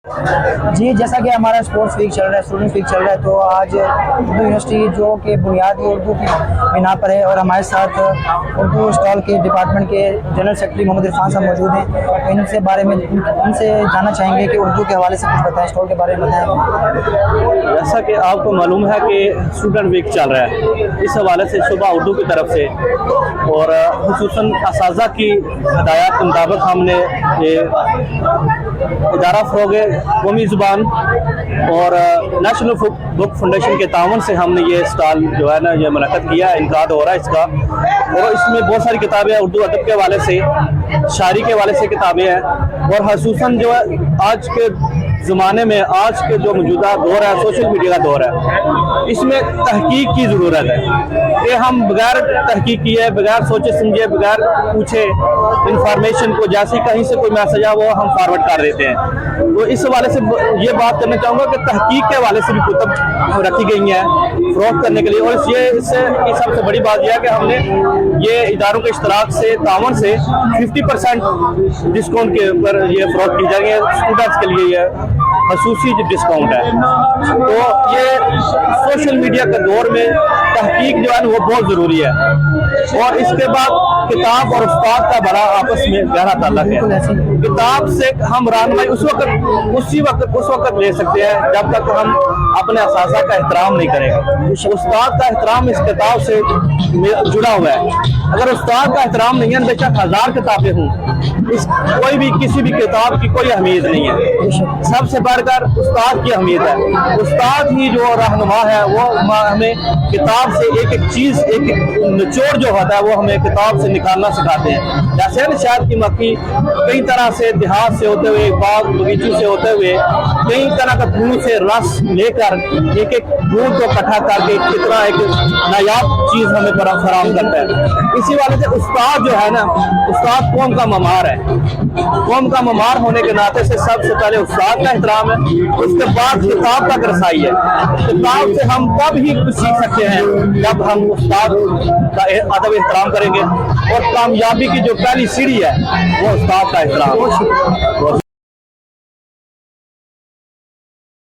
جی جیسا کہ ہمارا اسپورٹس ویک چل رہا ہے، اسٹوڈنٹ ویک چل رہا ہے، تو آج اردو یونیورسٹی جو کہ بنیادی اردو کی بنا پر ہے، اور ہمارے ساتھ اردو اسٹال کے ڈپارٹمنٹ کے جنرل سیکرٹری محمد عرفان صاحب موجود ہیں۔ ان سے بارے میں ان سے جاننا چاہیں گے کہ اردو کے حوالے سے کچھ بتائیں، اسٹال کے بارے میں بتائیں۔ جیسا کہ آپ کو معلوم ہے کہ اسٹوڈنٹ ویک چل رہا ہے، اس حوالے سے شعبہ اردو کی طرف سے اور خصوصاً اساتذہ کی ہدایات کے مطابق ہم نے ادارہ فروغ قومی زبان اور نیشنل بک فاؤنڈیشن کے تعاون سے ہم نے یہ اسٹال جو ہے نا یہ منعقد کیا ہے، انعقاد ہو رہا ہے اس کا، اور اس میں بہت ساری کتابیں اردو ادب کے حوالے سے، شاعری کے حوالے سے کتابیں ہیں، اور خصوصاً جو ہے آج کے زمانے میں، آج کے جو موجودہ دور ہے، سوشل میڈیا کا دور ہے، اس میں تحقیق کی ضرورت ہے کہ ہم بغیر تحقیق کیے، بغیر سوچے سمجھے، بغیر پوچھے انفارمیشن کو جیسے کہیں سے کوئی میسج ہے وہ ہم فارورڈ کر دیتے ہیں۔ تو اس حوالے سے یہ بات کرنا چاہوں گا کہ تحقیق کے حوالے سے بھی کتب رکھی گئی ہیں فروخت کرنے کے لیے، اور اس سے سب سے بڑی بات یہ ہے کہ ہم نے یہ اداروں کے اشتراک سے، تعاون سے 50% ڈسکاؤنٹ کے اوپر یہ فروخت کی جائیں گے، اسٹوڈنٹس کے لیے یہ خصوصی ڈسکاؤنٹ ہے۔ تو یہ سوشل میڈیا کے دور میں تحقیق جو ہے وہ بہت ضروری ہے، اور اس کے بعد کتاب اور استاد کا بڑا آپس میں گہرا تعلق ہے۔ کتاب سے ہم رہنمائی اس وقت لے سکتے ہیں جب تک ہم اپنے اساتذہ کا احترام نہیں کریں گے۔ استاد کا احترام اس کتاب سے جڑا ہوا ہے۔ اگر استاد کا احترام نہیں ہے، بے شک 1000 کتابیں ہوں، کوئی بھی کسی بھی کتاب کی کوئی اہمیت نہیں ہے۔ سب سے بڑھ کر استاد کی اہمیت ہے۔ استاد ہی جو رہنما ہے وہ ہمیں کتاب سے ایک ایک چیز، ایک ایک نچوڑ جو ہوتا ہے وہ ہمیں کتاب سے نکالنا سکھاتے ہیں۔ جیسے شاید کی مکھی کئی طرح سے دیہات سے ہوتے ہوئے، باغ بغیچوں سے ہوتے ہوئے، کئی طرح کا دودھ سے رس لے کر ایک ایک دودھ کو اکٹھا کر کے کتنا ایک نایاب چیز ہمیں فراہم کرتا ہے۔ اسی والے سے استاد جو ہے نا، استاد قوم کا معمار ہے۔ قوم کا معمار ہونے کے ناطے سے سب سے پہلے استاد کا احترام ہے، اس کے بعد کتاب تک رسائی ہے۔ کتاب سے ہم تب ہی کچھ سیکھ سکتے ہیں جب ہم استاد کا ادب احترام کریں گے، اور کامیابی کی جو پہلی سیڑھی ہے وہ استاد کا احترام ہے۔